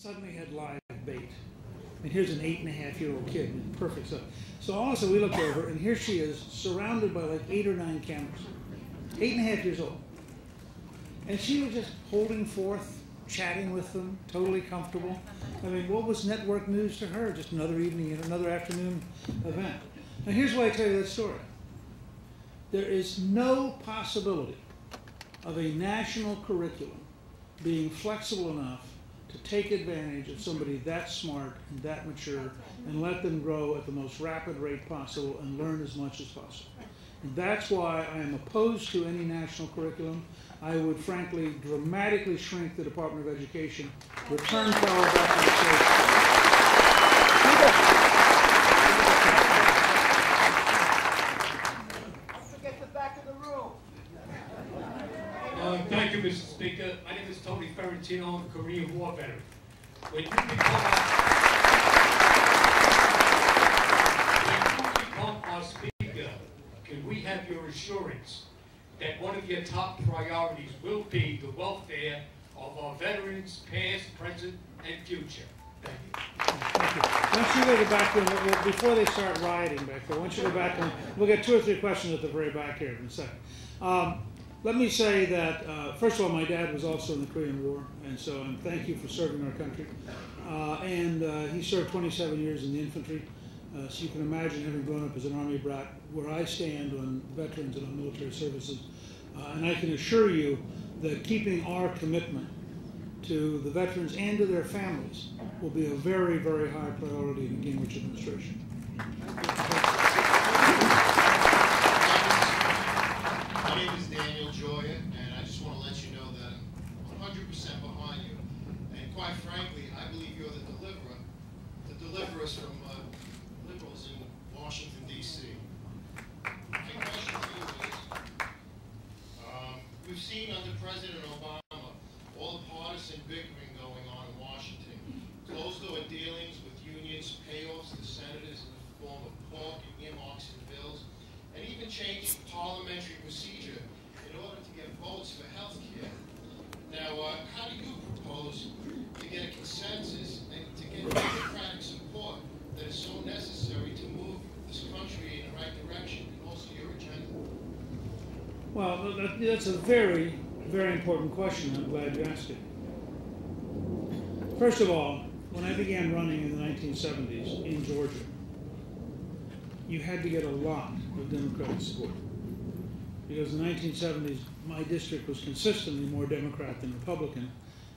suddenly had live bait. And here's an 8.5-year-old kid, perfect stuff. So all of a sudden we looked over, and here she is, surrounded by like 8 or 9 cameras. 8.5 years old. And she was just holding forth, chatting with them, totally comfortable. I mean, what was network news to her? Just another evening, another afternoon event. Now here's why I tell you that story. There is no possibility of a national curriculum being flexible enough to take advantage of somebody that smart and that mature and let them grow at the most rapid rate possible and learn as much as possible. And that's why I am opposed to any national curriculum. I would frankly dramatically shrink the Department of Education, return power back to the state. Thank you, Mr. Speaker. My name is Tony Ferrantino. I'm a Korean War veteran. When you become our speaker, can we have your assurance that one of your top priorities will be the welfare of our veterans, past, present, and future? Thank you. Thank you. I want you to go back and before they start rioting back there, I want you to go back and we'll get 2 or 3 questions at the very back here in a second. Let me say that, first of all, my dad was also in the Korean War, and so thank you for serving our country. He served 27 years in the infantry, so you can imagine having grown up as an Army brat where I stand on veterans and on military services. And I can assure you that keeping our commitment to the veterans and to their families will be a very, very high priority in the Gingrich administration. My name is Daniel Joya, and I just want to let you know that I'm 100% behind you. And quite frankly, I believe you're the deliverer to deliver us from liberals in Washington, D.C. My question to you is, we've seen under President Obama all the partisan bickering going on in Washington, closed-door dealings with unions, payoffs to senators in the form of pork and earmarks and bills, and even changing parliamentary procedure in order to get votes for health care. Now, how do you propose to get a consensus and to get democratic support that is so necessary to move this country in the right direction, and also your agenda? Well, that's a very, very important question. I'm glad you asked it. First of all, when I began running in the 1970s in Georgia, you had to get a lot of Democratic support. Because in the 1970s, my district was consistently more Democrat than Republican,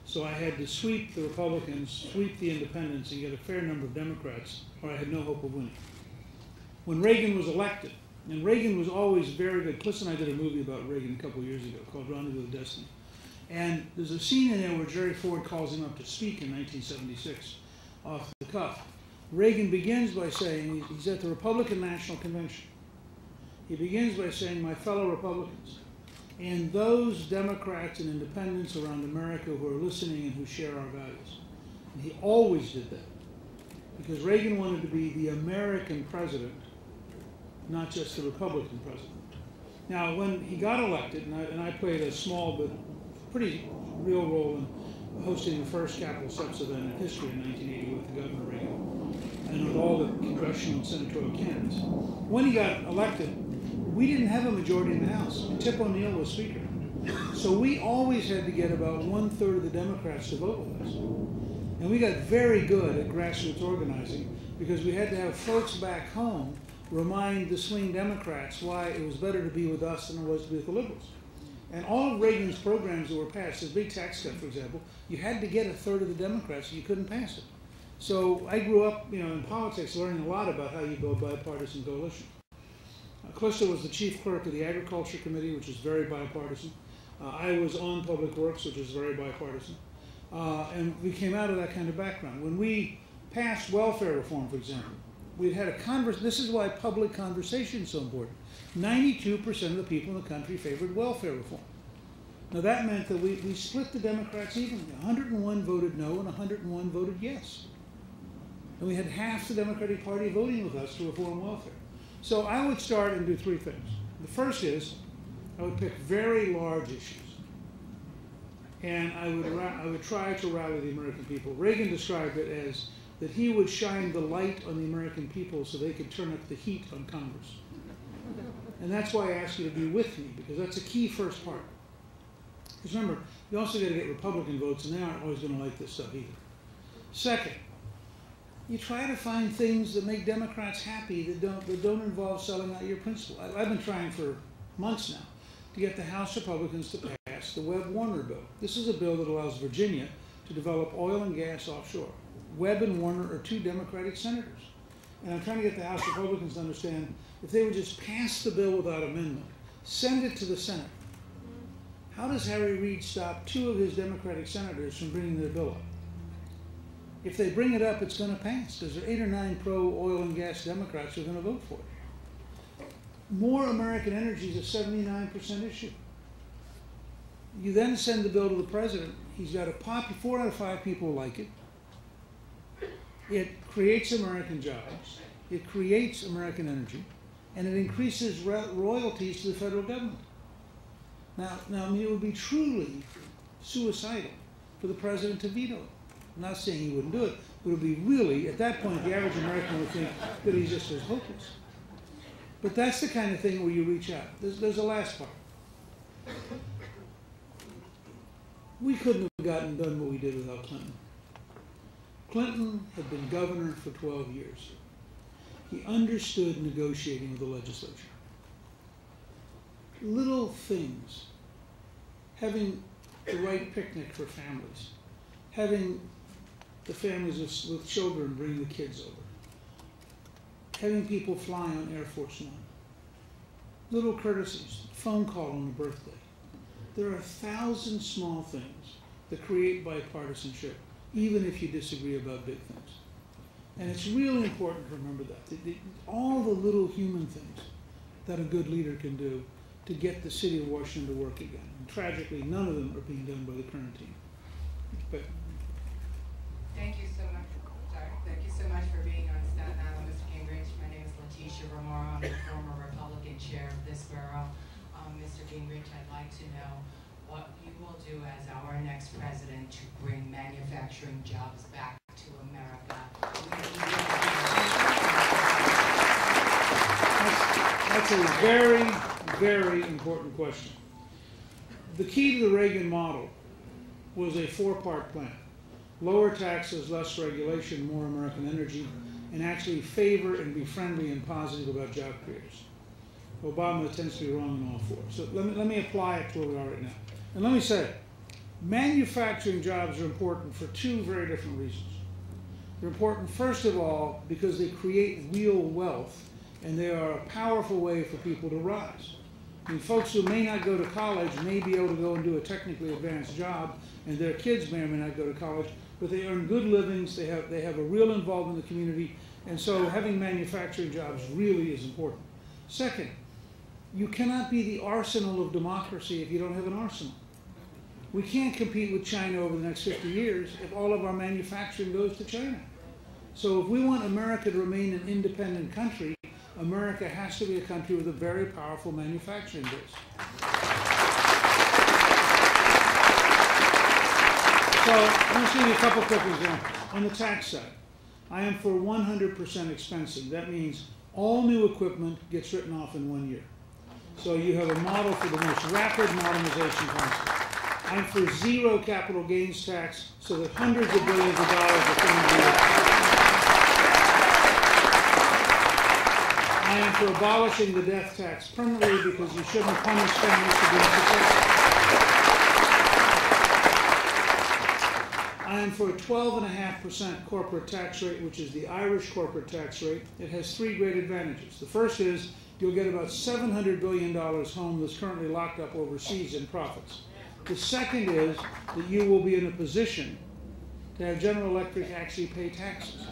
so I had to sweep the Republicans, sweep the independents, and get a fair number of Democrats, or I had no hope of winning. When Reagan was elected, and Reagan was always very good. Cliff and I did a movie about Reagan a couple of years ago called Rendezvous with Destiny. And there's a scene in there where Jerry Ford calls him up to speak in 1976 off the cuff. Reagan begins by saying, he's at the Republican National Convention. He begins by saying, my fellow Republicans, and those Democrats and independents around America who are listening and who share our values. And he always did that because Reagan wanted to be the American president, not just the Republican president. Now, when he got elected, and I played a small but pretty real role in hosting the first Capitol Steps event in history in 1980 with the Governor Reagan and with all the congressional and senatorial candidates. When he got elected, we didn't have a majority in the House. Tip O'Neill was Speaker. So we always had to get about 1/3 of the Democrats to vote with us. And we got very good at grassroots organizing because we had to have folks back home remind the swing Democrats why it was better to be with us than it was to be with the liberals. And all of Reagan's programs that were passed, his big tax cut, for example, you had to get 1/3 of the Democrats, you couldn't pass it. So I grew up, in politics, learning a lot about how you build bipartisan coalition. Calista was the chief clerk of the Agriculture Committee, which is very bipartisan. I was on Public Works, which is very bipartisan. And we came out of that kind of background. When we passed welfare reform, for example, we'd had a conversation. This is why public conversation is so important. 92% of the people in the country favored welfare reform. Now that meant that we split the Democrats evenly. 101 voted no and 101 voted yes. And we had half the Democratic Party voting with us to reform welfare. So I would start and do 3 things. The first is I would pick very large issues and I would try to rally the American people. Reagan described it as that he would shine the light on the American people so they could turn up the heat on Congress. And that's why I asked you to be with me, because that's a key first part. Because remember, you also got to get Republican votes, and they aren't always going to like this stuff either. Second, you try to find things that make Democrats happy that don't involve selling out your principle. I've been trying for months now to get the House Republicans to pass the Webb-Warner bill. This is a bill that allows Virginia to develop oil and gas offshore. Webb and Warner are two Democratic senators. And I'm trying to get the House Republicans to understand if they would just pass the bill without amendment, send it to the Senate. How does Harry Reid stop two of his Democratic senators from bringing their bill up? If they bring it up, it's going to pass, because there are 8 or 9 pro-oil and gas Democrats who are going to vote for it. More American energy is a 79% issue. You then send the bill to the president. He's got 4 out of 5 people like it. It creates American jobs. It creates American energy. And it increases royalties to the federal government. Now, I mean, it would be truly suicidal for the president to veto it. I'm not saying he wouldn't do it, but it would be really, at that point, the average American would think that he's just as hopeless. But that's the kind of thing where you reach out. There's a last part. We couldn't have gotten done what we did without Clinton. Clinton had been governor for 12 years. He understood negotiating with the legislature. Little things, having the right picnic for families, having the families with children bring the kids over, having people fly on Air Force One, little courtesies, phone call on a birthday. There are 1,000 small things that create bipartisanship, even if you disagree about big things. And it's really important to remember that. All the little human things that a good leader can do to get the city of Washington to work again. And tragically, none of them are being done by the current team. But thank you so much. Sorry. Thank you so much for being on Staten Island, Mr. Gingrich. My name is Letitia Romero. I'm the former Republican chair of this borough. Mr. Gingrich, I'd like to know what you will do as our next president to bring manufacturing jobs back to America. That's a very, very important question. The key to the Reagan model was a 4-part plan. Lower taxes, less regulation, more American energy, and actually favor and be friendly and positive about job creators. Obama tends to be wrong in all 4. So let me apply it to where we are right now. And let me say, manufacturing jobs are important for 2 very different reasons. They're important, first of all, because they create real wealth, and they are a powerful way for people to rise. I mean, folks who may not go to college may be able to go and do a technically advanced job, and their kids may or may not go to college, but they earn good livings, they have a real involvement in the community, and so having manufacturing jobs really is important. Second, you cannot be the arsenal of democracy if you don't have an arsenal. We can't compete with China over the next 50 years if all of our manufacturing goes to China. So if we want America to remain an independent country, America has to be a country with a very powerful manufacturing base. So let me just give you a couple quick examples. On the tax side, I am for 100% expensing. That means all new equipment gets written off in 1 year. So you have a model for the most rapid modernization possible. I'm for 0 capital gains tax so that hundreds of billions of dollars are coming to I am for abolishing the death tax permanently because you shouldn't punish families for being successful. I am for a 12.5% corporate tax rate, which is the Irish corporate tax rate. It has 3 great advantages. The first is you'll get about $700 billion home that's currently locked up overseas in profits. The second is that you will be in a position to have General Electric actually pay taxes.